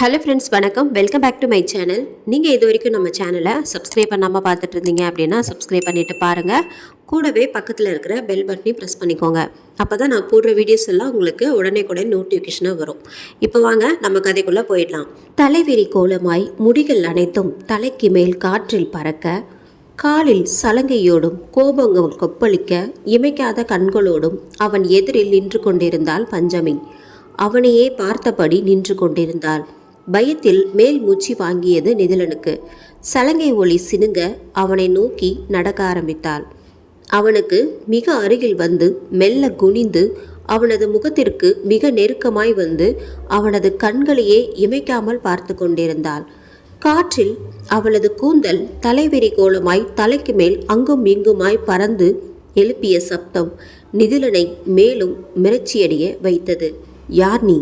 Hello friends, வணக்கம். Welcome back to my channel. நீங்கள் இது வரைக்கும் நம்ம சேனலை சப்ஸ்கிரைப் பண்ணாமல் பார்த்துட்டு இருந்தீங்க அப்படின்னா சப்ஸ்கிரைப் பண்ணிவிட்டு பாருங்கள். கூடவே பக்கத்தில் இருக்கிற பெல் பட்டனையும் ப்ரெஸ் பண்ணிக்கோங்க. அப்போ தான் நான் போடுற வீடியோஸ் எல்லாம் உங்களுக்கு உடனே நோட்டிஃபிகேஷனாக வரும். இப்போ வாங்க நம்ம கதைக்குள்ளே போயிடலாம். தலைவிரி கோலமாய் முடிகள் அனைத்தும் தலைக்கு மேல் காற்றில் பறக்க, காலில் சலங்கையோடும் கோபங்கள் கொப்பளிக்க, இமைக்காத கண்களோடும் அவன் எதிரில் நின்று கொண்டிருந்தாள் பஞ்சமி. அவனையே பார்த்தபடி நின்று கொண்டிருந்தாள். பயத்தில் மேல் மூச்சு வாங்கியது நிதிலனுக்கு. சலங்கை ஒளி சினுங்க அவனை நோக்கி நடக்க ஆரம்பித்தாள். அவனுக்கு மிக அருகில் வந்து மெல்ல குனிந்து அவனது முகத்திற்கு மிக நெருக்கமாய் வந்து அவனது கண்களையே இமைக்காமல் பார்த்து கொண்டிருந்தாள். காற்றில் அவளது கூந்தல் தலைவிரி கோலமாய் தலைக்கு மேல் அங்கும் இங்குமாய் பறந்து எழுப்பிய சப்தம் நிதிலனை மேலும் மிரட்சியடைய வைத்தது. யார் நீ?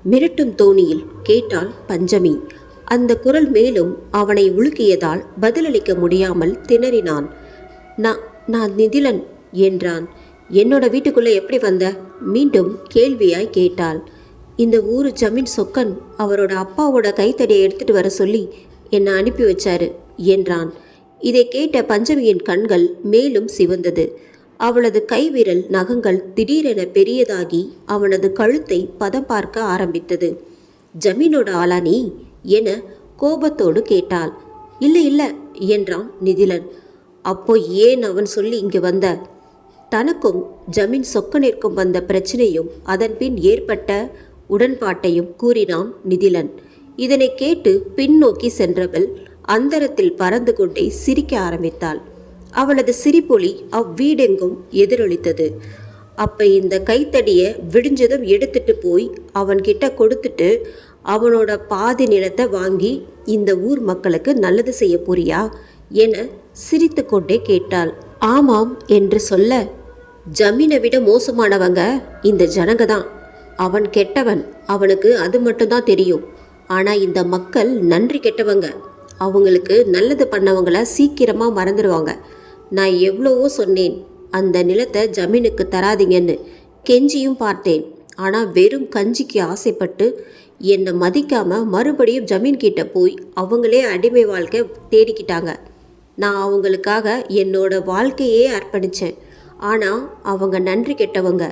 மிரட்டும் தோணியில் கேட்டாள் பஞ்சமி. அந்த குரல் மேலும் அவனை உலுக்கியதால் பதிலளிக்க முடியாமல் திணறினான். நான் நிதிலன் என்றான். என்னோட வீட்டுக்குள்ளே எப்படி வந்த? மீண்டும் கேள்வியாய் கேட்டாள். இந்த ஊரு ஜமீன் சொக்கன் அவரோட அப்பாவோட கைத்தடியை எடுத்துட்டு வர சொல்லி என்னை அனுப்பி வச்சாரு என்றான். இதை கேட்ட பஞ்சமியின் கண்கள் மேலும் சிவந்தது. அவளது கைவிரல் நகங்கள் திடீரென பெரியதாகி அவனது கழுத்தை பதம் பார்க்க ஆரம்பித்தது. ஜமீனோட ஆளா நீ என கோபத்தோடு கேட்டாள். இல்லை இல்லை என்றான் நிதிலன். அப்போ ஏன் அவன் சொல்லி இங்கு வந்த? தனக்கும் ஜமீன் சொக்கனிற்கும் வந்த பிரச்சனையும் அதன் பின் ஏற்பட்ட உடன்பாட்டையும் கூறினான் நிதிலன். இதனை கேட்டு பின்னோக்கி சென்றவள் அந்தரத்தில் பறந்து கொண்டே சிரிக்க ஆரம்பித்தாள். அவளது சிரிப்பொலி அவ்வீடெங்கும் எதிரொலித்தது. அப்ப இந்த கைத்தடியை விடிஞ்சதும் எடுத்துட்டு போய் அவன்கிட்ட கொடுத்துட்டு அவனோட பாதி நிலத்தை வாங்கி இந்த ஊர் மக்களுக்கு நல்லது செய்ய போறியா என சிரித்து கொண்டே கேட்டாள். ஆமாம் என்று சொல்ல, ஜமீனை விட மோசமானவங்க இந்த ஜனங்க தான். அவன் கெட்டவன், அவனுக்கு அது மட்டும்தான் தெரியும். ஆனால் இந்த மக்கள் நன்றி கெட்டவங்க. அவங்களுக்கு நல்லது பண்ணவங்கள சீக்கிரமாக மறந்துடுவாங்க. நான் எவ்வளவோ சொன்னேன் அந்த நிலத்தை ஜமீனுக்கு தராதிங்கன்னு, கெஞ்சியும் பார்த்தேன். ஆனால் வெறும் கஞ்சிக்கு ஆசைப்பட்டு என்னை மதிக்காமல் மறுபடியும் ஜமீன் கிட்ட போய் அவங்களே அடிமை வாழ்க்கை தேடிக்கிட்டாங்க. நான் அவங்களுக்காக என்னோட வாழ்க்கையே அர்ப்பணித்தேன். ஆனால் அவங்க நன்றி கெட்டவங்க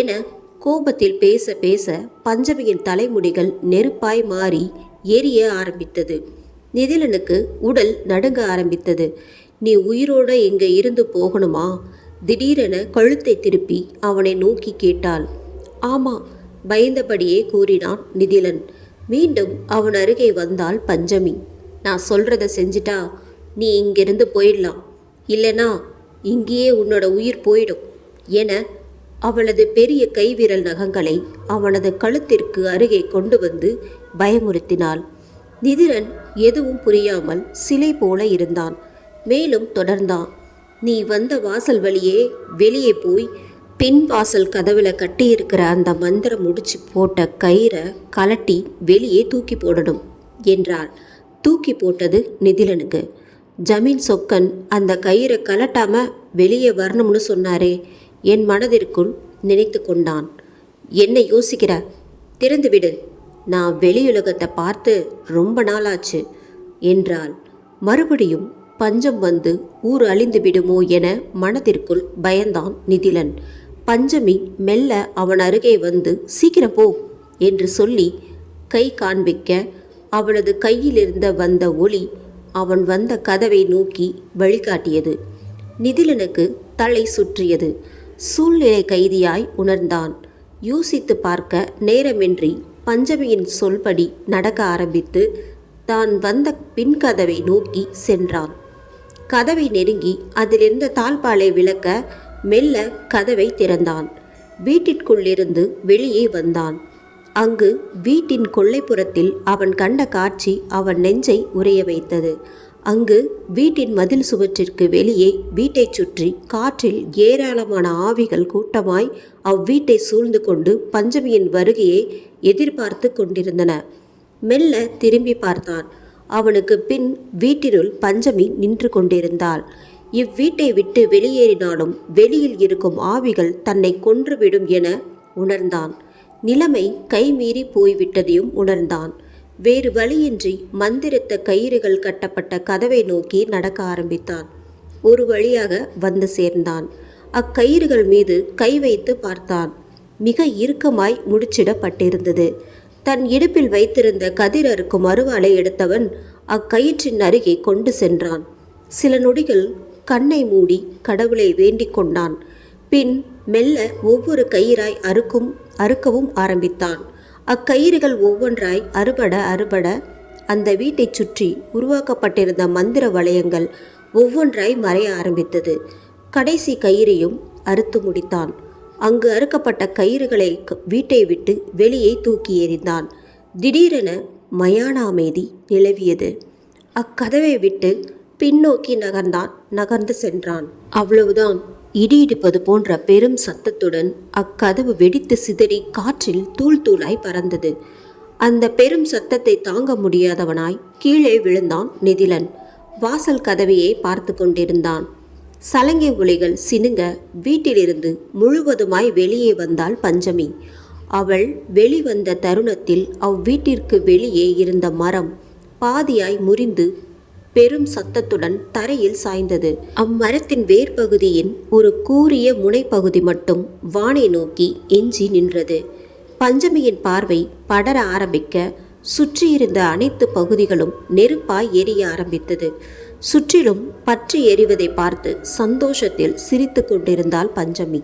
என கோபத்தில் பேச பேச பஞ்சமியின் தலைமுடிகள் நெருப்பாய் மாறி எரிய ஆரம்பித்தது. நிதிலனுக்கு உடல் நடுங்க ஆரம்பித்தது. நீ உயிரோட இங்கே இருந்து போகணுமா? திடீரென கழுத்தை திருப்பி அவனை நோக்கி கேட்டாள். ஆமா, பயந்தபடியே கூறினான் நிதிலன். மீண்டும் அவன் அருகே வந்தாள் பஞ்சமி. நான் சொல்றத செஞ்சிட்டா நீ இங்கிருந்து போயிடலாம், இல்லைனா இங்கேயே உன்னோட உயிர் போயிடும் என அவளது பெரிய கைவிரல் நகங்களை அவனது கழுத்திற்கு அருகே கொண்டு வந்து பயமுறுத்தினாள். நிதிலன் எதுவும் புரியாமல் சிலை போல இருந்தான். மேலும் தொடர்ந்தான். நீ வந்த வாசல் வழியே வெளியே போய் பின் வாசல் கதவுல கட்டியிருக்கிற அந்த மந்திரம் முடிச்சு போட்ட கயிறை கலட்டி வெளியே தூக்கி போடணும் என்றாள். தூக்கி போட்டது நிதிலனுக்கு. ஜமீன் சொக்கன் அந்த கயிறை கலட்டாம வெளியே வரணும்னு சொன்னாரே, என் மனதிற்குள் நினைத்து கொண்டான். என்ன யோசிக்கிற? திறந்து விடு, நான் வெளியுலகத்தை பார்த்து ரொம்ப நாளாச்சு என்றாள். மறுபடியும் பஞ்சம் வந்து ஊர் அழிந்து விடுமோ என மனதிற்குள் பயந்தான் நிதிலன். பஞ்சமி மெல்ல அவன் அருகே வந்து சீக்கிரம் போ என்று சொல்லி கை காண்பிக்க, அவளது கையிலிருந்த வந்த ஒளி அவன் வந்த கதவை நோக்கி வழிகாட்டியது. நிதிலனுக்கு தலை சுற்றியது. சூழ்நிலை கைதியாய் உணர்ந்தான். யோசித்து பார்க்க நேரமின்றி பஞ்சமியின் சொல்படி நடக்க ஆரம்பித்து தான் வந்த பின்கதவை நோக்கி சென்றான். கதவை நெருங்கி அதிலிருந்த தாழ்பாலை விளக்க மெல்ல கதவை திறந்தான். வீட்டிற்குள்ளிருந்து வெளியே வந்தான். அங்கு வீட்டின் கொல்லைப்புறத்தில் அவன் கண்ட காட்சி அவன் நெஞ்சை உறைய வைத்தது. அங்கு வீட்டின் மதில் சுவற்றிற்கு வெளியே வீட்டை சுற்றி காற்றில் ஏராளமான ஆவிகள் கூட்டமாய் அவ்வீட்டை சூழ்ந்து கொண்டு பஞ்சமியின் வருகையை எதிர்பார்த்து கொண்டிருந்தன. மெல்ல திரும்பி பார்த்தான். அவனுக்கு பின் வீட்டினுள் பஞ்சமி நின்று கொண்டிருந்தாள். இவ்வீட்டை விட்டு வெளியேறினாலும் வெளியில் இருக்கும் ஆவிகள் தன்னை கொன்றுவிடும் என உணர்ந்தான். நிலைமை கைமீறி போய்விட்டதையும் உணர்ந்தான். வேறு வழியின்றி மந்திரித்த கயிறுகள் கட்டப்பட்ட கதவை நோக்கி நடக்க ஆரம்பித்தான். ஒரு வழியாக வந்து சேர்ந்தான். அக்கயிறுகள் மீது கை வைத்து பார்த்தான். மிக இறுக்கமாய் முடிச்சிடப்பட்டிருந்தது. தன் இடுப்பில் வைத்திருந்த கதிர் அறுக்கும் அருவாளை எடுத்தவன் அக்கயிற்றின் அருகே கொண்டு சென்றான். சில நொடிகள் கண்ணை மூடி கடவுளை வேண்டிக் கொண்டான். பின் மெல்ல ஒவ்வொரு கயிறாய் அறுக்கவும் ஆரம்பித்தான். அக்கயிறுகள் ஒவ்வொன்றாய் அறுபட அந்த வீட்டைச் சுற்றி உருவாக்கப்பட்டிருந்த மந்திர வளையங்கள் ஒவ்வொன்றாய் மறைய ஆரம்பித்தது. கடைசி கயிறையும் அறுத்து முடித்தான். அங்கு அறுக்கப்பட்ட கயிறுகளை வீட்டை விட்டு வெளியே தூக்கி எறிந்தான். திடீரென மயான அமைதி நிலவியது. அக்கதவை விட்டு பின்னோக்கி நகர்ந்து சென்றான். அவ்வளவுதான். இடி இடிப்பது போன்ற பெரும் சத்தத்துடன் அக்கதவு வெடித்து சிதறி காற்றில் தூள் தூளாய் பறந்தது. அந்த பெரும் சத்தத்தை தாங்க முடியாதவனாய் கீழே விழுந்தான் நிதிலன். வாசல் கதவையே பார்த்து கொண்டிருந்தான். சலங்கை ஒலிகள் சினுங்க வீட்டிலிருந்து முழுவதுமாய் வெளியே வந்தாள் பஞ்சமி. அவள் வெளிவந்த தருணத்தில் அவ்வீட்டிற்கு வெளியே இருந்த மரம் பாதியாய் முறிந்து பெரும் சத்தத்துடன் தரையில் சாய்ந்தது. அம்மரத்தின் வேர்பகுதியின் ஒரு கூரிய முனைப்பகுதி மட்டும் வானை நோக்கி எஞ்சி நின்றது. பஞ்சமியின் பார்வை படர ஆரம்பிக்க சுற்றியிருந்த அனைத்து பகுதிகளும் நெருப்பாய் எரிய ஆரம்பித்தது. சுற்றிலும் பற்றி எறிவதை பார்த்து சந்தோஷத்தில் சிரித்து கொண்டிருந்தாள் பஞ்சமி.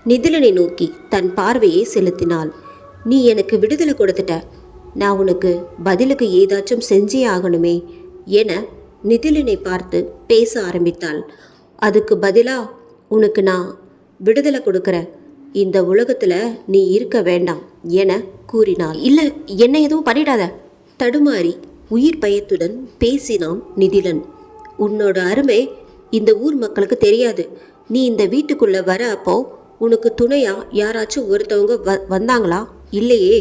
நிதிலனை நோக்கி தன் பார்வையை செலுத்தினாள். நீ எனக்கு விடுதலை கொடுத்துட்ட, நான் உனக்கு பதிலுக்கு ஏதாச்சும் செஞ்சே ஆகணுமே என நிதிலனை பார்த்து பேச ஆரம்பித்தாள். அதுக்கு பதிலா உனக்கு நான் விடுதலை கொடுக்குறேன், இந்த உலகத்துல நீ இருக்க வேண்டாம் என கூறினாள். இல்லை, என்ன எதுவும் பண்ணிடாத, தடுமாறி உயிர் பயத்துடன் பேசினான் நிதிலன். உன்னோட அருமை இந்த ஊர் மக்களுக்கு தெரியாது. நீ இந்த வீட்டுக்குள்ள வர அப்போ உனக்கு துணையா யாராச்சும் ஒருத்தவங்க வந்தாங்களா? இல்லையே.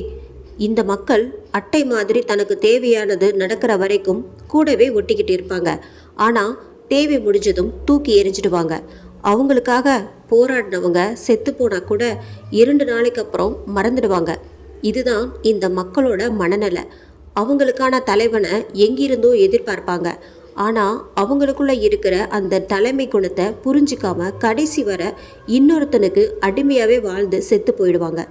இந்த மக்கள் அட்டை மாதிரி தனக்கு தேவையானது நடக்கிற வரைக்கும் கூடவே ஒட்டிக்கிட்டு இருப்பாங்க. ஆனால் தேவை முடிஞ்சதும் தூக்கி எரிஞ்சிடுவாங்க. அவங்களுக்காக போராடினவங்க செத்து போனால் கூட 2 நாளைக்கு அப்புறம் மறந்துடுவாங்க. இதுதான் இந்த மக்களோட மனநிலை. அவங்களுக்கான தலைவனை எங்கிருந்தோ எதிர்பார்ப்பாங்க. ஆனால் அவங்களுக்குள்ள இருக்கிற அந்த தலைமை குணத்தை புரிஞ்சிக்காம கடைசி வர இன்னொருத்தனுக்கு அடிமையாகவே வாழ்ந்து செத்து போயிடுவாங்க.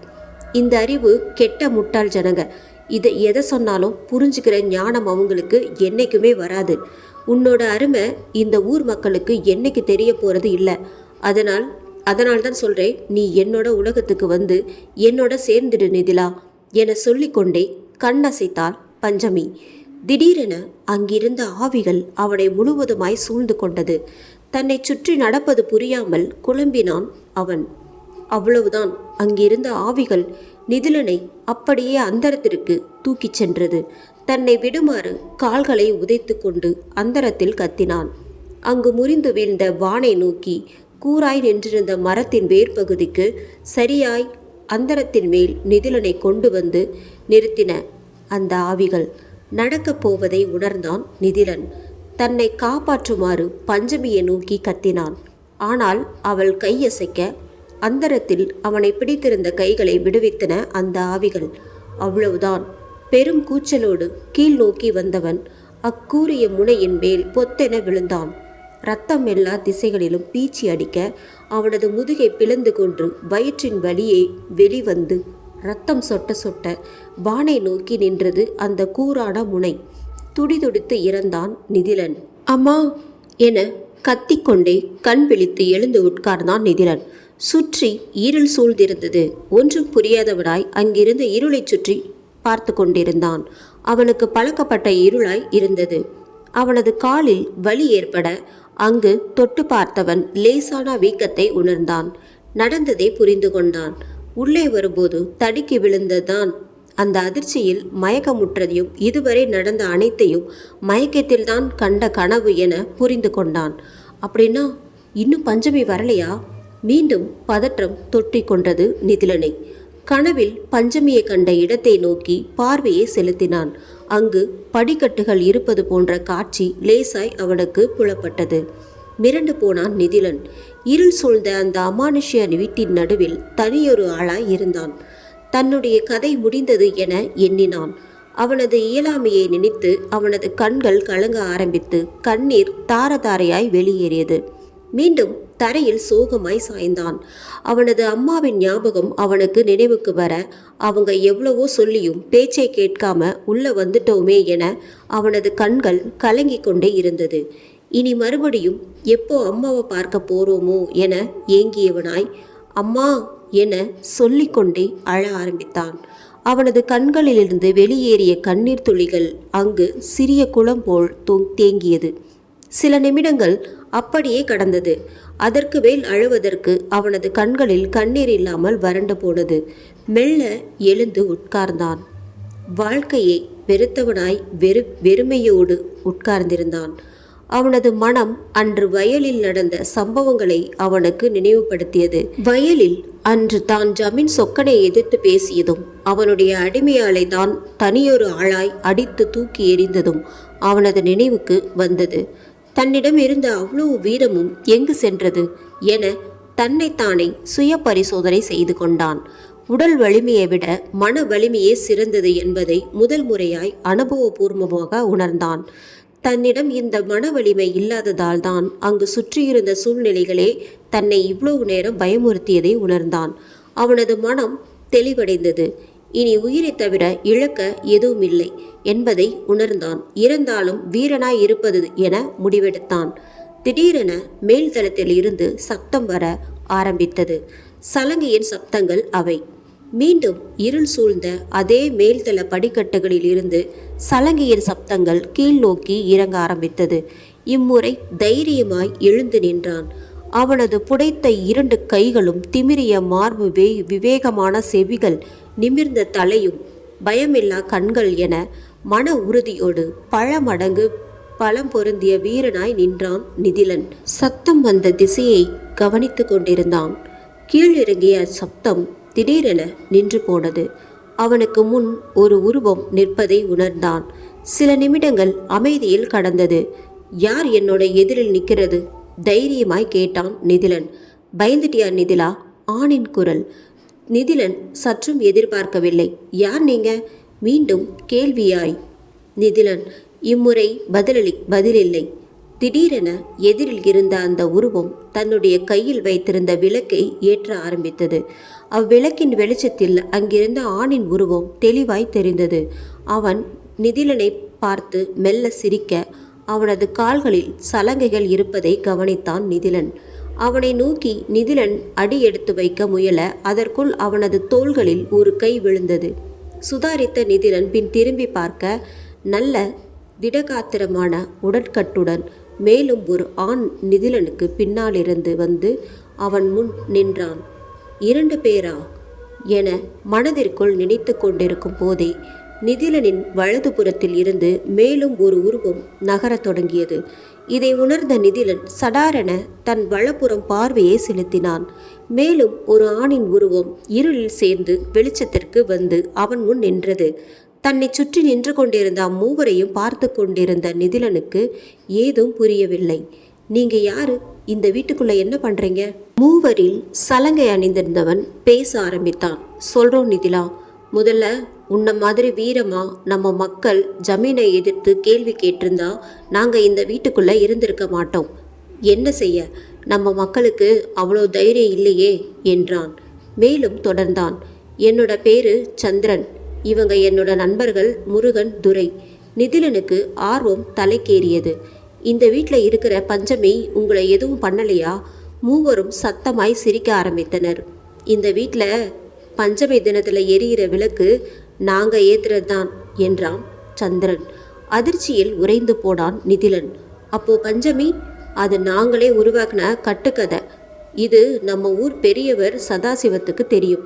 இந்த அறிவு கெட்ட முட்டாள் ஜனங்க. இதை எதை சொன்னாலும் புரிஞ்சுக்கிற ஞானம் அவங்களுக்கு என்னைக்குமே வராது. உன்னோட அருமை இந்த ஊர் மக்களுக்கு என்னைக்கு தெரிய போகிறது இல்லை. அதனால் தான் சொல்கிறேன், நீ என்னோட உலகத்துக்கு வந்து என்னோட சேர்ந்துடு நிதிலா என சொல்லிக்கொண்டே கண்ணசைத்தாள் பஞ்சமி. திடீரென அங்கிருந்த ஆவிகள் அவனை முழுவதுமாய் சூழ்ந்து கொண்டது. தன்னை சுற்றி நடப்பது புரியாமல் குழம்பினான் அவன். அவ்வளவுதான். அங்கிருந்த ஆவிகள் நிதிலனை அப்படியே அந்தரத்திற்கு தூக்கிச் சென்றது. தன்னை விடுமாறு கால்களை உதைத்து கொண்டு அந்தரத்தில் கத்தினான். அங்கு முறிந்து வீழ்ந்த வானை நோக்கி கூராய் நின்றிருந்த மரத்தின் வேர்பகுதிக்கு சரியாய் அந்தரத்தின் மேல் நிதிலனை கொண்டு வந்து நிறுத்தின அந்த ஆவிகள். நடக்கப் போவதை உணர்ந்தான் நிதிலன். தன்னை காப்பாற்றுமாறு பஞ்சமியை நோக்கி கத்தினான். ஆனால் அவள் கையசைக்க அந்தரத்தில் அவனை பிடித்திருந்த கைகளை விடுவித்தன அந்த ஆவிகள். அவ்வளவுதான். பெரும் கூச்சலோடு கீழ் நோக்கி வந்தவன் அக்கூரிய முனையின் மேல் பொத்தென விழுந்தான். இரத்தம் எல்லா திசைகளிலும் பீச்சி அடிக்க அவனது முதுகை பிளந்து கொண்டு வயிற்றின் வழியே வெளிவந்து இரத்தம் சொட்ட சொட்ட வானை நோக்கி நின்றது அந்த கூரான முனை. துடிதுடித்து இறந்தான் நிதிலன். அம்மா என கத்திக்கொண்டே கண் விழித்து எழுந்து உட்கார்ந்தான் நிதிலன். சுற்றி இருள் சூழ்ந்திருந்தது. ஒன்றும் புரியாதவனாய் அங்கிருந்த இருளை சுற்றி பார்த்து கொண்டிருந்தான். அவனுக்கு பழக்கப்பட்ட இருளாய் இருந்தது. அவனது காலில் வலி ஏற்பட அங்கு தொட்டு பார்த்தவன் லேசான வீக்கத்தை உணர்ந்தான். நடந்ததை புரிந்து கொண்டான். உள்ளே வரும்போது தடுக்கி விழுந்ததான். அந்த அதிர்ச்சியில் மயக்கமுற்றதையும் இதுவரை நடந்த அனைத்தையும் மயக்கத்தில்தான் கண்ட கனவு என புரிந்து கொண்டான். அப்படின்னா இன்னும் பஞ்சமி வரலையா? மீண்டும் பதற்றம் தொட்டி கொண்டது நிதிலனை. கனவில் பஞ்சமியை கண்ட இடத்தை நோக்கி பார்வையை செலுத்தினான். அங்கு படிக்கட்டுகள் இருப்பது போன்ற காட்சி லேசாய் அவனுக்கு புலப்பட்டது. மிரண்டு போனான் நிதிலன். இருள் சூழ்ந்த அந்த அமானுஷ்ய வீட்டின் நடுவில் தனியொரு ஆளாய் இருந்தான். தன்னுடைய கதை முடிந்தது என எண்ணினான். அவனது இயலாமையை நினைத்து அவனது கண்கள் கலங்க ஆரம்பித்து கண்ணீர் தாரதாரையாய் வெளியேறியது. மீண்டும் தரையில் சோகமாய் சாய்ந்தான். அவனது அம்மாவின் ஞாபகம் அவனுக்கு நினைவுக்கு வர, அவங்க எவ்வளவோ சொல்லியும் பேச்சை கேட்காம உள்ள வந்துட்டோமே என அவனது கண்கள் கலங்கி கொண்டே இருந்தது. இனி மறுபடியும் எப்போ அம்மாவை பார்க்க போறோமோ என ஏங்கியவனாய் அம்மா என சொல்லிக்கொண்டே அழ ஆரம்பித்தான். அவனது கண்களிலிருந்து வெளியேறிய கண்ணீர் துளிகள் அங்கு சிறிய குளம் போல் தேங்கியது. சில நிமிடங்கள் அப்படியே கடந்தது. அதற்கு மேல் அழுவதற்கு அவனது கண்களில் கண்ணீர் இல்லாமல் வறண்டு போனது. மெல்ல எழுந்து உட்கார்ந்தான். வாழ்க்கையை வெறுத்தவனாய் வெறுமையோடு உட்கார்ந்திருந்தான். அவனது மனம் அன்று வயலில் நடந்த சம்பவங்களை அவனுக்கு நினைவுபடுத்தியது. வயலில் அன்று தான் ஜமீன் சொக்கனை எதிர்த்து பேசியதும், அவனுடைய அடிமையாளை தான் தனியொரு ஆளாய் அடித்து தூக்கி எறிந்ததும் அவனது நினைவுக்கு வந்தது. தன்னிடம் இருந்த அவ்வளவு வீரமும் எங்கு சென்றது என தன்னைத்தானே சுய பரிசோதனை செய்து கொண்டான். உடல் வலிமையை விட மன வலிமையே சிறந்தது என்பதை முதல் முறையாய் அனுபவபூர்வமாக உணர்ந்தான். தன்னிடம் இந்த மன வலிமை இல்லாததால் தான் அங்கு சுற்றியிருந்த சூழ்நிலைகளே தன்னை இவ்வளவு நேரம் பயமுறுத்தியதை உணர்ந்தான். அவனது மனம் தெளிவடைந்தது. இனி உயிரை தவிர இழக்க எதுவும் இல்லை என்பதை உணர்ந்தான். இறந்தாலும் வீரனாய் இருப்பது என முடிவெடுத்தான். திடீரென மேல்தளத்தில் இருந்து சப்தம் வர ஆரம்பித்தது. சலங்கையின் சப்தங்கள் அவை. மீண்டும் இருள் சூழ்ந்த அதே மேல்தள படிக்கட்டுகளில் இருந்து சலங்கையின் சப்தங்கள் கீழ் நோக்கி இறங்க ஆரம்பித்தது. இம்முறை தைரியமாய் எழுந்து நின்றான். அவனது புடைத்த 2 கைகளும், திமிரிய மார்பு, விவேகமான செவிகள், நிமிர்ந்த தலையும், பயமில்லா கண்கள் என மன உறுதியோடு பல மடங்கு பலம் பொருந்திய வீரனாய் நின்றான் நிதிலன். சத்தம் வந்த திசையை கவனித்து கொண்டிருந்தான். கீழிறங்கிய சப்தம் திடீரென நின்று போனது. அவனுக்கு முன் ஒரு உருவம் நிற்பதை உணர்ந்தான். சில நிமிடங்கள் அமைதியில் கடந்தது. யார் என்னோட எதிரில் நிற்கிறது? தைரியமாய் கேட்டான் நிதிலன். பயந்துட்டியா நிதிலா? ஆணின் குரல். நிதிலன் சற்றும் எதிர்பார்க்கவில்லை. யார் நீங்க? மீண்டும் கேள்வியாய். நிதிலன் இம்முறை பதிலில்லை. திடீரென எதிரில் இருந்த அந்த உருவம் தன்னுடைய கையில் வைத்திருந்த விளக்கை ஏற்ற ஆரம்பித்தது. அவ்விளக்கின் வெளிச்சத்தில் அங்கிருந்த ஆணின் உருவம் தெளிவாய் தெரிந்தது. அவன் நிதிலனை பார்த்து மெல்ல சிரிக்க, அவனது கால்களில் சலங்கைகள் இருப்பதை கவனித்தான் நிதிலன். அவனை நோக்கி நிதிலன் அடி எடுத்து வைக்க முயல, அதற்குள் அவனது தோள்களில் ஒரு கை விழுந்தது. சுதாரித்த நிதிலன் பின் திரும்பி பார்க்க, நல்ல திடகாத்திரமான உடற்கட்டுடன் மேலும் ஒரு ஆண் நிதிலனுக்கு பின்னாலிருந்து வந்து அவன் முன் நின்றான். 2 பேரா என மனதிற்குள் நினைத்து கொண்டிருக்கும் போதே நிதிலனின் வலதுபுறத்தில் இருந்து மேலும் ஒரு உருவம் நகரத் தொடங்கியது. இதை உணர்ந்த நிதிலன் சடாரென தன் வலப்புறம் பார்வையை செலுத்தினான். மேலும் ஒரு ஆணின் உருவம் இருளில் சேர்ந்து வெளிச்சத்திற்கு வந்து அவன் முன் நின்றது. தன்னை சுற்றி நின்று கொண்டிருந்த அம்மூவரையும் பார்த்து கொண்டிருந்த நிதிலனுக்கு ஏதும் புரியவில்லை. நீங்க யாரு? இந்த வீட்டுக்குள்ள என்ன பண்றீங்க? மூவரில் சலங்கை அணிந்திருந்தவன் பேச ஆரம்பித்தான். சொல்றோம் நிதிலா, முதல்ல உன்ன மாதிரி வீரமா நம்ம மக்கள் ஜமீனை எதிர்த்து கேள்வி கேட்டிருந்தா நாங்கள் இந்த வீட்டுக்குள்ளே இருந்திருக்க மாட்டோம். என்ன செய்ய, நம்ம மக்களுக்கு அவ்வளோ தைரியம் இல்லையே என்றான். மேலும் தொடர்ந்தான். என்னோட பேரு சந்திரன். இவங்க என்னோட நண்பர்கள் முருகன், துரை. நிதிலனுக்கு ஆர்வம் தலைக்கேறியது. இந்த வீட்டில் இருக்கிற பஞ்சமி உங்களை எதுவும் பண்ணலையா? மூவரும் சத்தமாய் சிரிக்க ஆரம்பித்தனர். இந்த வீட்டில் பஞ்சமி தினத்தில் எரியிற விளக்கு நாங்கள் ஏத்துறது தான் என்றான் சந்திரன். அதிர்ச்சியில் உறைந்து போனான் நிதிலன். அப்போ பஞ்சமி? அது நாங்களே உருவாக்கின கட்டுக்கதை. இது நம்ம ஊர் பெரியவர் சதாசிவத்துக்கு தெரியும்.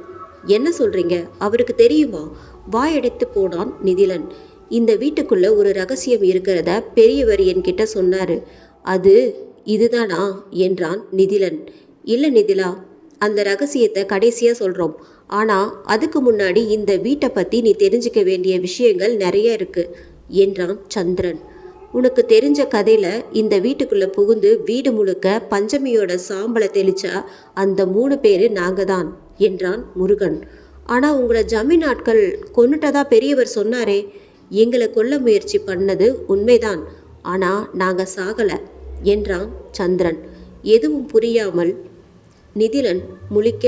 என்ன சொல்றீங்க? அவருக்கு தெரியுமா? வாயடைத்து போனான் நிதிலன். இந்த வீட்டுக்குள்ள ஒரு ரகசியம் இருக்கிறத பெரியவர் என்கிட்ட சொன்னாரு. அது இதுதானா என்றான் நிதிலன். இல்லை நிதிலா, அந்த ரகசியத்தை கடைசியாக சொல்கிறோம். ஆனால் அதுக்கு முன்னாடி இந்த வீட்டை பற்றி நீ தெரிஞ்சுக்க வேண்டிய விஷயங்கள் நிறைய இருக்கு என்றான் சந்திரன். உனக்கு தெரிஞ்ச கதையில் இந்த வீட்டுக்குள்ளே புகுந்து வீடு முழுக்க பஞ்சமியோட சாம்பலை தெளிச்சா அந்த 3 பேர் நாங்கள் தான் என்றான் முருகன். ஆனால் உங்களை ஜமீன் ஆட்கள் கொன்னுட்டதா பெரியவர் சொன்னாரே எங்களை கொல்ல முயற்சி பண்ணது உண்மைதான், ஆனால் நாங்கள் சாகலை என்றான் சந்திரன். எதுவும் புரியாமல் நிதிலன் முழிக்க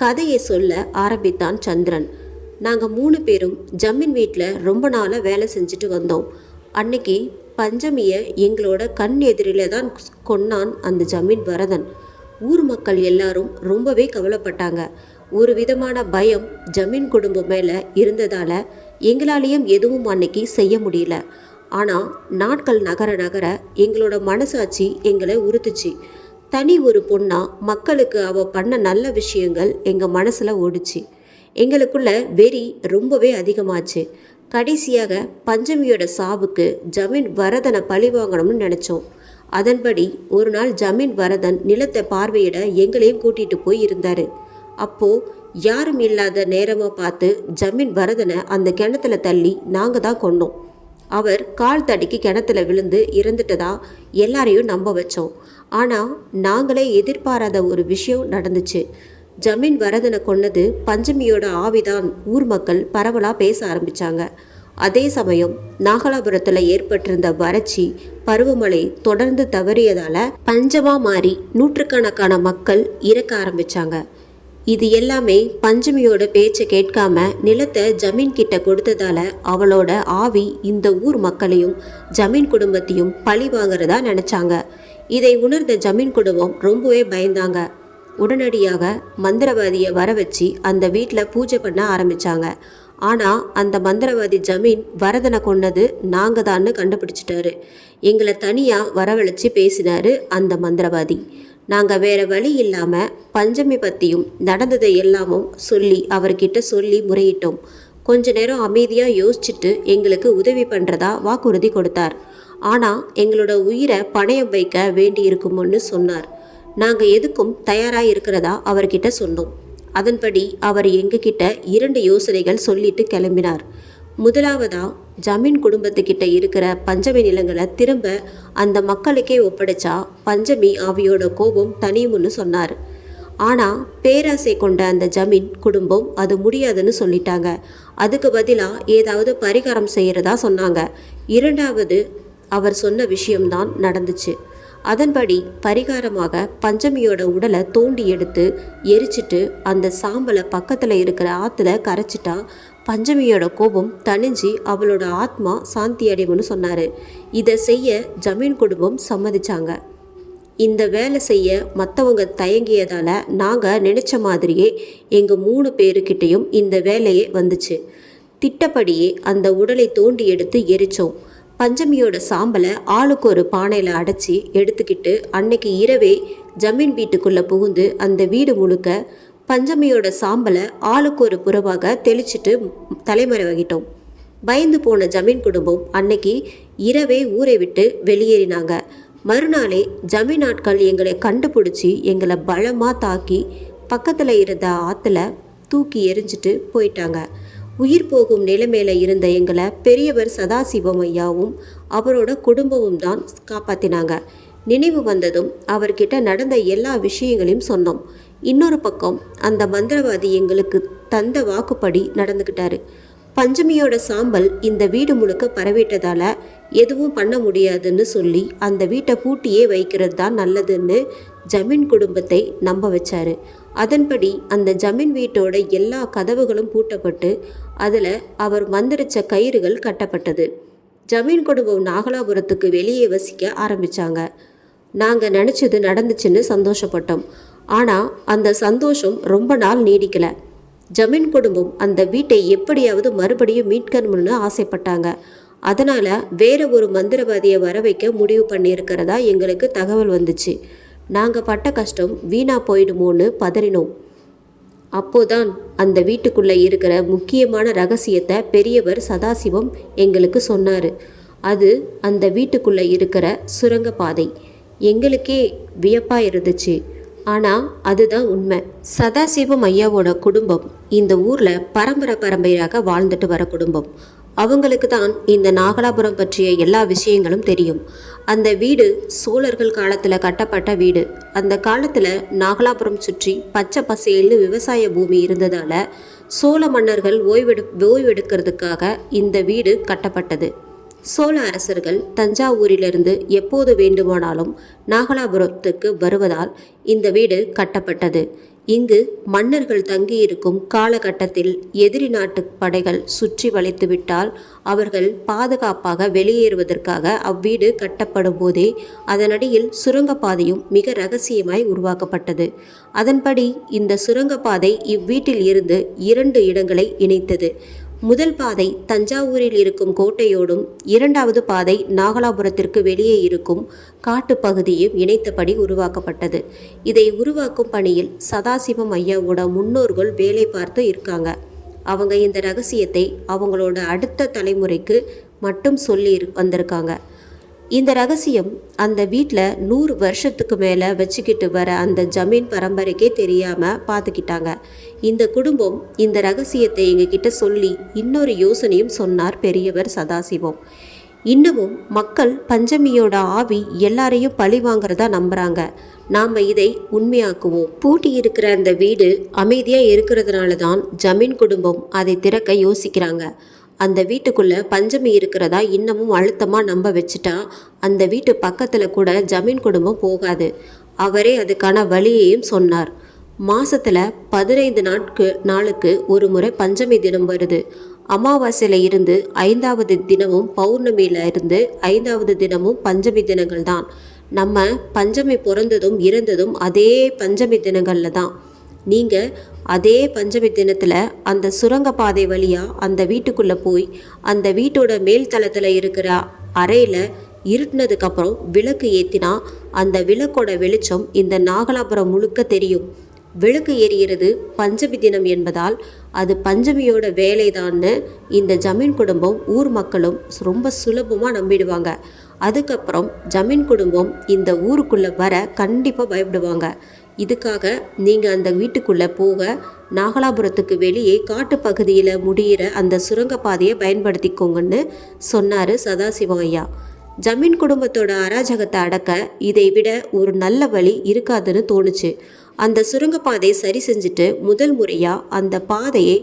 கதையை சொல்ல ஆரம்பித்தான் சந்திரன். நாங்கள் 3 பேரும் ஜமீன் வீட்டில் ரொம்ப நாளாக வேலை செஞ்சுட்டு வந்தோம். அன்னைக்கு பஞ்சமியை எங்களோட கண் எதிரில தான் கொன்னான் அந்த ஜமீன் வரதன். ஊர் மக்கள் எல்லாரும் ரொம்பவே கவலைப்பட்டாங்க. ஒரு விதமான பயம் ஜமீன் குடும்பம் மேலே இருந்ததால் எங்களாலேயும் எதுவும் அன்னைக்கு செய்ய முடியல. ஆனால் நாட்கள் நகர நகர எங்களோட மனசாட்சி எங்களை உறுத்துச்சு. தனி ஒரு பொண்ணா மக்களுக்கு அவள் பண்ண நல்ல விஷயங்கள் எங்கள் மனசில் ஓடிச்சு. எங்களுக்குள்ள வெறி ரொம்பவே அதிகமாச்சு. கடைசியாக பஞ்சமியோட சாவுக்கு ஜமீன் வரதனை பழி வாங்கணும்னு நினச்சோம். அதன்படி ஒரு நாள் ஜமீன் வரதன் நிலத்தை பார்வையிட எங்களையும் கூட்டிகிட்டு போய் இருந்தார். அப்போது யாரும் இல்லாத நேரமாக பார்த்து ஜமீன் வரதனை அந்த கிணத்துல தள்ளி நாங்கள் தான் கொன்னோம். அவர் கால் தடிக்கு கிணத்துல விழுந்து இறந்துட்டதா எல்லாரையும் நம்ப வச்சோம். ஆனால் நாங்களே எதிர்பாராத ஒரு விஷயம் நடந்துச்சு. ஜமீன் வரதனை கொன்னது பஞ்சமியோட ஆவிதான் ஊர் மக்கள் பரவலாக பேச ஆரம்பித்தாங்க. அதே சமயம் நாகலாபுரத்தில் ஏற்பட்டிருந்த வறட்சி பருவமழை தொடர்ந்து தவறியதால் பஞ்சமாக மாறி நூற்றுக்கணக்கான மக்கள் இறக்க ஆரம்பித்தாங்க. இது எல்லாமே பஞ்சமியோட பேச்சை கேட்காம நிலத்தை ஜமீன் கிட்ட கொடுத்ததால அவளோட ஆவி இந்த ஊர் மக்களையும் ஜமீன் குடும்பத்தையும் பழி வாங்குறதா நினச்சாங்க. இதை உணர்ந்த ஜமீன் குடும்பம் ரொம்பவே பயந்தாங்க. உடனடியாக மந்திரவாதியை வர வச்சு அந்த வீட்டில் பூஜை பண்ண ஆரம்பித்தாங்க. ஆனால் அந்த மந்திரவாதி ஜமீன் வரதனை கொன்னது நாங்கள் தான்னு கண்டுபிடிச்சிட்டாரு. எங்களை தனியாக வரவழைச்சி பேசினார் அந்த மந்திரவாதி. நாங்கள் வேறு வழி இல்லாமல் பஞ்சமி பற்றியும் நடந்ததை எல்லாமும் அவர்கிட்ட சொல்லி முறையிட்டோம். கொஞ்ச நேரம் அமைதியாக யோசிச்சுட்டு எங்களுக்கு உதவி பண்ணுறதா வாக்குறுதி கொடுத்தார். ஆனால் எங்களோட உயிரை பணயம் வைக்க வேண்டி இருக்கும்னு சொன்னார். நாங்கள் எதுக்கும் தயாராக இருக்கிறதா அவர்கிட்ட சொன்னோம். அதன்படி அவர் எங்ககிட்ட 2 யோசனைகள் சொல்லிட்டு கிளம்பினார். முதலாவதா ஜமீன் குடும்பத்துக்கிட்ட இருக்கிற பஞ்சமி நிலங்களை திரும்ப அந்த மக்களுக்கே ஒப்படைச்சா பஞ்சமி ஆவியோட கோபம் தனியும்னு சொன்னார். ஆனால் பேராசை கொண்ட அந்த ஜமீன் குடும்பம் அது முடியாதுன்னு சொல்லிட்டாங்க. அதுக்கு பதிலாக ஏதாவது பரிகாரம் செய்கிறதா சொன்னாங்க. 2வது அவர் சொன்ன விஷயம்தான் நடந்துச்சு. அதன்படி பரிகாரமாக பஞ்சமியோட உடலை தோண்டி எடுத்து எரிச்சிட்டு அந்த சாம்பலை பக்கத்தில் இருக்கிற ஆற்றுல கரைச்சிட்டா பஞ்சமியோட கோபம் தணிஞ்சு அவளோட ஆத்மா சாந்தி அடையும்னு சொன்னார். இதை செய்ய ஜமீன் குடும்பம் சம்மதிச்சாங்க. இந்த வேலை செய்ய மற்றவங்க தயங்கியதால் நாங்கள் நினச்ச மாதிரியே எங்கள் 3 பேருக்கிட்டையும் இந்த வேலையே வந்துச்சு. திட்டப்படியே அந்த உடலை தோண்டி எடுத்து எரித்தோம். பஞ்சமியோட சாம்பலை ஆளுக்கு ஒரு பானையில் அடைச்சி எடுத்துக்கிட்டு அன்னைக்கு இரவே ஜமீன் வீட்டுக்குள்ளே புகுந்து அந்த வீடு முழுக்க பஞ்சமியோட சாம்பலை ஆளுக்கு ஒரு புறவாக தெளிச்சிட்டு தலைமறைவாகிட்டோம். பயந்து போன ஜமீன் குடும்பம் அன்னைக்கு இரவே ஊரை விட்டு வெளியேறினாங்க. மறுநாளே ஜமீன் ஆட்கள் எங்களை கண்டுபிடிச்சி எங்களை பலமாக தாக்கி பக்கத்தில் இருந்த ஆற்றுல தூக்கி எரிஞ்சிட்டு போயிட்டாங்க. உயிர் போகும் நிலைமையில இருந்த எங்களை பெரியவர் சதாசிவம் ஐயாவும் அவரோட குடும்பமும் தான் காப்பாற்றினாங்க. நினைவு வந்ததும் அவர்கிட்ட நடந்த எல்லா விஷயங்களையும் சொன்னோம். இன்னொரு பக்கம் அந்த மந்திரவாதி எங்களுக்கு தந்த வாக்குப்படி நடந்துக்கிட்டாரு. பஞ்சமியோட சாம்பல் இந்த வீடு முழுக்க பரவிட்டதால எதுவும் பண்ண முடியாதுன்னு சொல்லி அந்த வீட்டை பூட்டியே வைக்கிறது தான் நல்லதுன்னு ஜமீன் குடும்பத்தை நம்ப வச்சாரு. அதன்படி அந்த ஜமீன் வீட்டோட எல்லா கதவுகளும் பூட்டப்பட்டு அதில் அவர் மந்திரிச்ச கயிறுகள் கட்டப்பட்டது. ஜமீன் குடும்பம் நாகலாபுரத்துக்கு வெளியே வசிக்க ஆரம்பித்தாங்க. நாங்கள் நினச்சது நடந்துச்சுன்னு சந்தோஷப்பட்டோம். ஆனால் அந்த சந்தோஷம் ரொம்ப நாள் நீடிக்கலை. ஜமீன் குடும்பம் அந்த வீட்டை எப்படியாவது மறுபடியும் மீட்கணும்னு ஆசைப்பட்டாங்க. அதனால் வேற ஒரு மந்திரவாதியை வர வைக்க முடிவு பண்ணியிருக்கிறதா எங்களுக்கு தகவல் வந்துச்சு. நாங்கள் பட்ட கஷ்டம் வீணா போயிடுமோன்னு பதறினோம். அப்போதான் அந்த வீட்டுக்குள்ளே இருக்கிற முக்கியமான ரகசியத்தை பெரியவர் சதாசிவம் எங்களுக்கு சொன்னார். அது அந்த வீட்டுக்குள்ளே இருக்கிற சுரங்கப்பாதை. எங்களுக்கே வியப்பாக இருந்துச்சு. ஆனால் அதுதான் உண்மை. சதாசிவம் ஐயாவோட குடும்பம் இந்த ஊரில் பரம்பரையாக வாழ்ந்துட்டு வர குடும்பம். அவங்களுக்கு தான் இந்த நாகலாபுரம் பற்றிய எல்லா விஷயங்களும் தெரியும். அந்த வீடு சோழர்கள் காலத்தில் கட்டப்பட்ட வீடு. அந்த காலத்தில் நாகலாபுரம் சுற்றி பச்சை பசேல்னு விவசாய பூமி இருந்ததால் சோழ மன்னர்கள் ஓய்வெடுக்கிறதுக்காக இந்த வீடு கட்டப்பட்டது. சோழ அரசர்கள் தஞ்சாவூரிலிருந்து எப்போது வேண்டுமானாலும் நாகலாபுரத்துக்கு வருவதால் இந்த வீடு கட்டப்பட்டது. இங்கு மன்னர்கள் தங்கியிருக்கும் காலகட்டத்தில் எதிரி நாட்டு படைகள் சுற்றி வளைத்துவிட்டால் அவர்கள் பாதுகாப்பாக வெளியேறுவதற்காக அவ்வீடு கட்டப்படும் போதே அதனடியில் சுரங்கப்பாதையும் மிக ரகசியமாய் உருவாக்கப்பட்டது. அதன்படி இந்த சுரங்கப்பாதை இவ்வீட்டில் இருந்து 2 இடங்களை இணைத்தது. முதல் பாதை தஞ்சாவூரில் இருக்கும் கோட்டையோடும், 2வது பாதை நாகலாபுரத்திற்கு வெளியே இருக்கும் காட்டுப்பகுதியும் இணைத்தபடி உருவாக்கப்பட்டது. இதை உருவாக்கும் பணியில் சதாசிவம் ஐயாவோட முன்னோர்கள் வேலை பார்த்து இருக்காங்க. அவங்க இந்த ரகசியத்தை அவங்களோட அடுத்த தலைமுறைக்கு மட்டும் சொல்லி வந்திருக்காங்க. இந்த ரகசியம் அந்த வீட்டில் 100 வருஷத்துக்கு மேலே வச்சுக்கிட்டு வர அந்த ஜமீன் பரம்பரைக்கே தெரியாமல் பார்த்துக்கிட்டாங்க. இந்த குடும்பம் இந்த ரகசியத்தை எங்ககிட்ட சொல்லி இன்னொரு யோசனையும் சொன்னார் பெரியவர் சதாசிவம். இன்னமும் மக்கள் பஞ்சமியோட ஆவி எல்லாரையும் பழி வாங்குறதா நம்புகிறாங்க. நாம் இதை உண்மையாக்குவோம். பூட்டி இருக்கிற அந்த வீடு அமைதியாக இருக்கிறதுனால தான் ஜமீன் குடும்பம் அதை திறக்க யோசிக்கிறாங்க. அந்த வீட்டுக்குள்ள பஞ்சமி இருக்கிறதா இன்னமும் அழுத்தமாக நம்ப வச்சுட்டா அந்த வீட்டு பக்கத்தில் கூட ஜமீன் குடும்பம் போகாது. அவரே அதுக்கான வழியையும் சொன்னார். மாசத்துல 15 நாளுக்கு ஒரு முறை பஞ்சமி தினம் வருது. அமாவாசையில் இருந்து 5வது தினமும், பௌர்ணமியில இருந்து 5வது தினமும் பஞ்சமி தினங்கள் தான். நம்ம பஞ்சமி பிறந்ததும் இறந்ததும் அதே பஞ்சமி தினங்கள்ல தான். நீங்கள் அதே பஞ்சமி தினத்தில் அந்த சுரங்கப்பாதை வழியாக அந்த வீட்டுக்குள்ளே போய் அந்த வீட்டோட மேல் தளத்தில் இருக்கிற அறையில் இருட்டினதுக்கப்புறம் விளக்கு ஏற்றினா அந்த விளக்கோட வெளிச்சம் இந்த நாகலாபுரம் முழுக்க தெரியும். விளக்கு எரிகிறது பஞ்சமி தினம் என்பதால் அது பஞ்சமியோட வேலைதான்னு இந்த ஜமீன் குடும்பம் ஊர் மக்களும் ரொம்ப சுலபமாக நம்பிடுவாங்க. அதுக்கப்புறம் ஜமீன் குடும்பம் இந்த ஊருக்குள்ளே வர கண்டிப்பாக பயப்படுவாங்க. இதுக்காக நீங்கள் அந்த வீட்டுக்குள்ளே போக நாகலாபுரத்துக்கு வெளியே காட்டுப்பகுதியில் முடிகிற அந்த சுரங்கப்பாதையை பயன்படுத்திக்கோங்கன்னு சொன்னார் சதாசிவம் ஐயா. ஜமீன் குடும்பத்தோட அராஜகத்தை அடக்க இதை விட ஒரு நல்ல வழி இருக்காதுன்னு தோணுச்சு. அந்த சுரங்கப்பாதை சரி செஞ்சுட்டு முதல் முறையாக அந்த பாதையை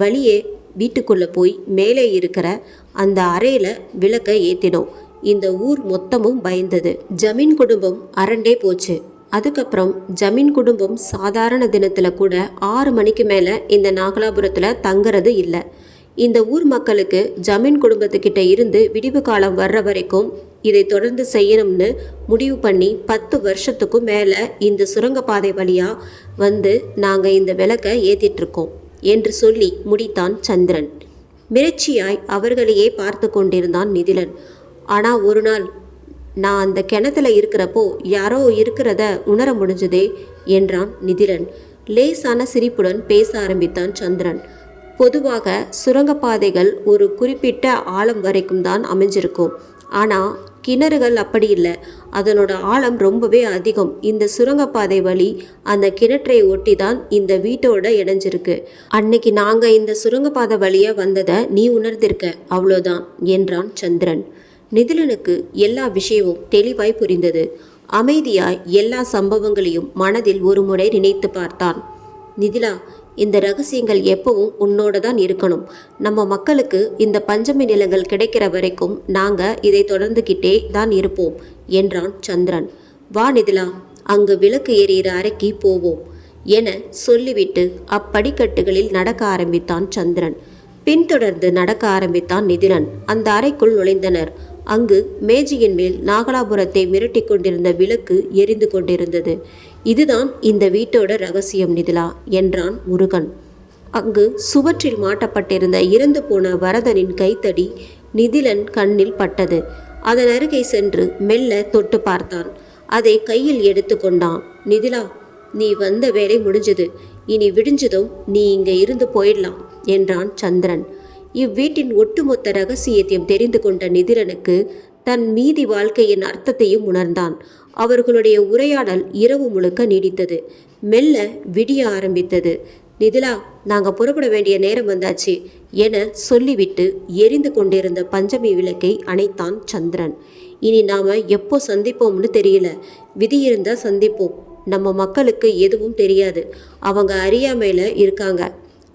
வழியே வீட்டுக்குள்ளே போய் மேலே இருக்கிற அந்த அறையில் விளக்கை ஏற்றினோம். இந்த ஊர் மொத்தமும் பயந்தது. ஜமீன் குடும்பம் அரண்டே போச்சு. அதுக்கப்புறம் ஜமீன் குடும்பம் சாதாரண தினத்தில் கூட 6 மணிக்கு மேலே இந்த நாகலாபுரத்தில் தங்குறது இல்லை. இந்த ஊர் மக்களுக்கு ஜமீன் குடும்பத்துக்கிட்ட இருந்து விடிவு காலம் வர்ற வரைக்கும் இதை தொடர்ந்து செய்யணும்னு முடிவு பண்ணி 10 வருஷத்துக்கும் மேலே இந்த சுரங்கப்பாதை வழியாக வந்து நாங்கள் இந்த விளக்கை ஏற்றிட்டுருக்கோம் என்று சொல்லி முடித்தான் சந்திரன். மிரட்சியாய் அவர்களையே பார்த்து கொண்டிருந்தான் நிதிலன். ஆனால் ஒரு நாள் நான் அந்த கிணத்துல இருக்கிறப்போ யாரோ இருக்கிறத உணர முடிஞ்சதே என்றான் நிதிலன். லேசான சிரிப்புடன் பேச ஆரம்பித்தான் சந்திரன். பொதுவாக சுரங்கப்பாதைகள் ஒரு குறிப்பிட்ட ஆழம் வரைக்கும் தான் அமைஞ்சிருக்கும். ஆனால் கிணறுகள் அப்படி இல்லை. அதனோட ஆழம் ரொம்பவே அதிகம். இந்த சுரங்கப்பாதை வழி அந்த கிணற்றை ஒட்டி தான் இந்த வீட்டோட இணைஞ்சிருக்கு. அன்னைக்கு நாங்கள் இந்த சுரங்கப்பாதை வழியாக வந்ததை நீ உணர்ந்திருக்க, அவ்வளோதான் என்றான் சந்திரன். நிதிலனுக்கு எல்லா விஷயமும் தெளிவாய் புரிந்தது. அமைதியாய் எல்லா சம்பவங்களையும் மனதில் ஒரு முறை நினைத்து பார்த்தான். நிதிலா, இந்த ரகசியங்கள் எப்பவும் உன்னோட தான் இருக்கணும். நம்ம மக்களுக்கு இந்த பஞ்சமி நிலங்கள் கிடைக்கிற வரைக்கும் நாங்கள் இதை தொடர்ந்துக்கிட்டே தான் இருப்போம் என்றான் சந்திரன். வா நிதிலா, அங்கு விளக்கு எரியிற அறைக்கு போவோம் என சொல்லிவிட்டு அப்படிக்கட்டுகளில் நடக்க ஆரம்பித்தான் சந்திரன். பின்தொடர்ந்து நடக்க ஆரம்பித்தான் நிதிலன். அந்த அறைக்குள் நுழைந்தனர். அங்கு மேஜையின் மேல் நாகலாபுரத்தை மிரட்டி கொண்டிருந்த விளக்கு எரிந்து கொண்டிருந்தது. இதுதான் இந்த வீட்டோட ரகசியம் நிதிலா என்றான் முருகன். அங்கு சுவற்றில் மாட்டப்பட்டிருந்த இறந்து போன வரதனின் கைத்தடி நிதிலன் கண்ணில் பட்டது. அதன் அருகே சென்று மெல்ல தொட்டு பார்த்தான். அதை கையில் எடுத்து கொண்டான். நிதிலா, நீ வந்த வேலை முடிஞ்சது. இனி விடிஞ்சதும் நீ இங்கே இருந்து போயிடலாம் என்றான் சந்திரன். இவ்வீட்டின் ஒட்டுமொத்த ரகசியத்தையும் தெரிந்து கொண்ட நிதிலனுக்கு தன் மீதி வாழ்க்கையின் அர்த்தத்தையும் உணர்ந்தான். அவர்களுடைய உரையாடல் இரவு முழுக்க நீடித்தது. மெல்ல விடிய ஆரம்பித்தது. நிதிலா, நாங்கள் புறப்பட வேண்டிய நேரம் வந்தாச்சு என சொல்லிவிட்டு எரிந்து கொண்டிருந்த பஞ்சமி விளக்கை அணைத்தான் சந்திரன். இனி நாம் எப்போ சந்திப்போம்னு தெரியல. விதி இருந்தால் சந்திப்போம். நம்ம மக்களுக்கு எதுவும் தெரியாது. அவங்க அறியாமையில் இருக்காங்க.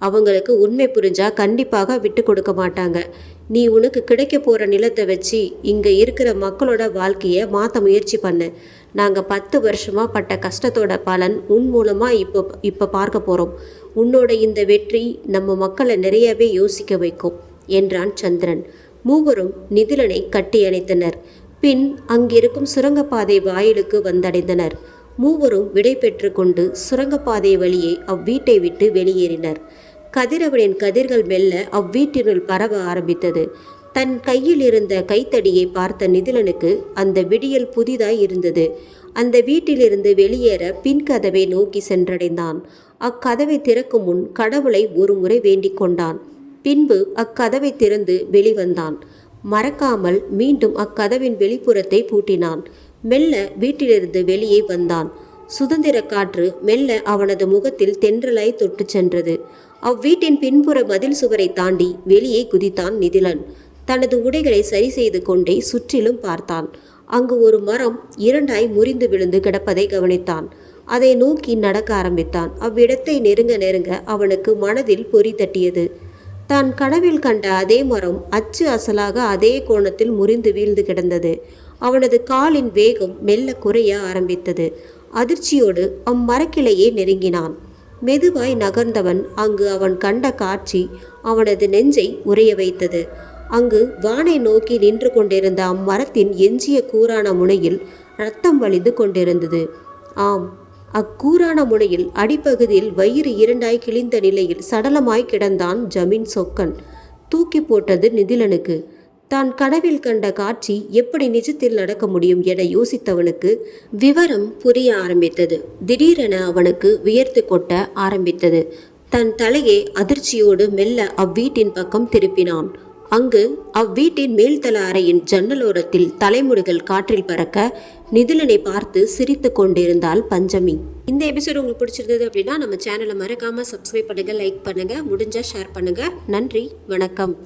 அவங்களுக்கு உண்மை புரிஞ்சா கண்டிப்பாக விட்டு கொடுக்க மாட்டாங்க. நீ உனக்கு கிடைக்க போகிற நிலத்தை வச்சு இங்கே இருக்கிற மக்களோட வாழ்க்கையை மாற்ற முயற்சி பண்ணு. நாங்கள் 10 வருஷமாக பட்ட கஷ்டத்தோட பலன் உன் மூலமாக இப்போ பார்க்க போகிறோம். உன்னோட இந்த வெற்றி நம்ம மக்களை நிறையவே யோசிக்க வைக்கும் என்றான் சந்திரன். மூவரும் நிதிலனை கட்டி அணைத்தனர். பின் அங்கிருக்கும் சுரங்கப்பாதை வாயிலுக்கு வந்தடைந்தனர். மூவரும் விடை பெற்று கொண்டு சுரங்கப்பாதை வழியே அவ்வீட்டை விட்டு வெளியேறினர். கதிரவனின் கதிர்கள் மெல்ல அவ்வீட்டினுள் பரவ ஆரம்பித்தது. தன் கையில் இருந்த கைத்தடியை பார்த்த நிதிலனுக்கு அந்த விடியல் புதிதாய் இருந்தது. அந்த வீட்டிலிருந்து வெளியேற பின்கதவை நோக்கி சென்றடைந்தான். அக்கதவை திறக்கும் முன் கடவுளை ஒரு முறை வேண்டிக் கொண்டான். பின்பு அக்கதவை திறந்து வெளிவந்தான். மறக்காமல் மீண்டும் அக்கதவின் வெளிப்புறத்தை பூட்டினான். மெல்ல வீட்டிலிருந்து வெளியே வந்தான். சுதந்திர காற்று மெல்ல அவனது முகத்தில் தென்றலாய் தொட்டு சென்றது. அவ்வீட்டின் பின்புற மதில் சுவரை தாண்டி வெளியே குதித்தான் நிதிலன். தனது உடைகளை சரி செய்து கொண்டே சுற்றிலும் பார்த்தான். அங்கு ஒரு மரம் 2ஆய் முறிந்து விழுந்து கிடப்பதை கவனித்தான். அதை நோக்கி நடக்க ஆரம்பித்தான். அவ்விடத்தை நெருங்க நெருங்க அவனுக்கு மனதில் பொறி தட்டியது. தான் கனவில் கண்ட அதே மரம் அச்சு அசலாக அதே கோணத்தில் முறிந்து வீழ்ந்து கிடந்தது. அவனது காலின் வேகம் மெல்ல குறைய ஆரம்பித்தது. அதிர்ச்சியோடு அம்மரக்கிளையே நெருங்கினான். மெதுவாய் நகர்ந்தவன் அங்கு அவன் கண்ட காட்சி அவனது நெஞ்சை உறைய வைத்தது. அங்கு வானை நோக்கி நின்று கொண்டிருந்த அம்மரத்தின் எஞ்சிய கூரான முனையில் இரத்தம் வழிந்து கொண்டிருந்தது. ஆம், அக்கூரான முனையில் அடிப்பகுதியில் வயிறு 2ஆய் கிழிந்த நிலையில் சடலமாய் கிடந்தான் ஜமீன் சொக்கன். தூக்கி போட்டது நிதிலனுக்கு. தான் கனவில் கண்ட காட்சி எப்படி நிஜத்தில் நடக்க முடியும் என யோசித்தவனுக்கு விவரம் புரிய ஆரம்பித்தது. திடீரென அவனுக்கு வியர்த்து கொட்ட ஆரம்பித்தது. தன் தலையை அதிர்ச்சியோடு மெல்ல அவ்வீட்டின் பக்கம் திருப்பினான். அங்கு அவ்வீட்டின் மேல்தள அறையின் ஜன்னலோரத்தில் தலைமுடிகள் காற்றில் பறக்க நிதிலனை பார்த்து சிரித்து கொண்டிருந்தாள் பஞ்சமி. இந்த எபிசோடு உங்களுக்கு பிடிச்சிருந்தது அப்படின்னா நம்ம சேனலை மறக்காமல் சப்ஸ்கிரைப் பண்ணுங்கள், லைக் பண்ணுங்கள், முடிஞ்சால் ஷேர் பண்ணுங்கள். நன்றி, வணக்கம்.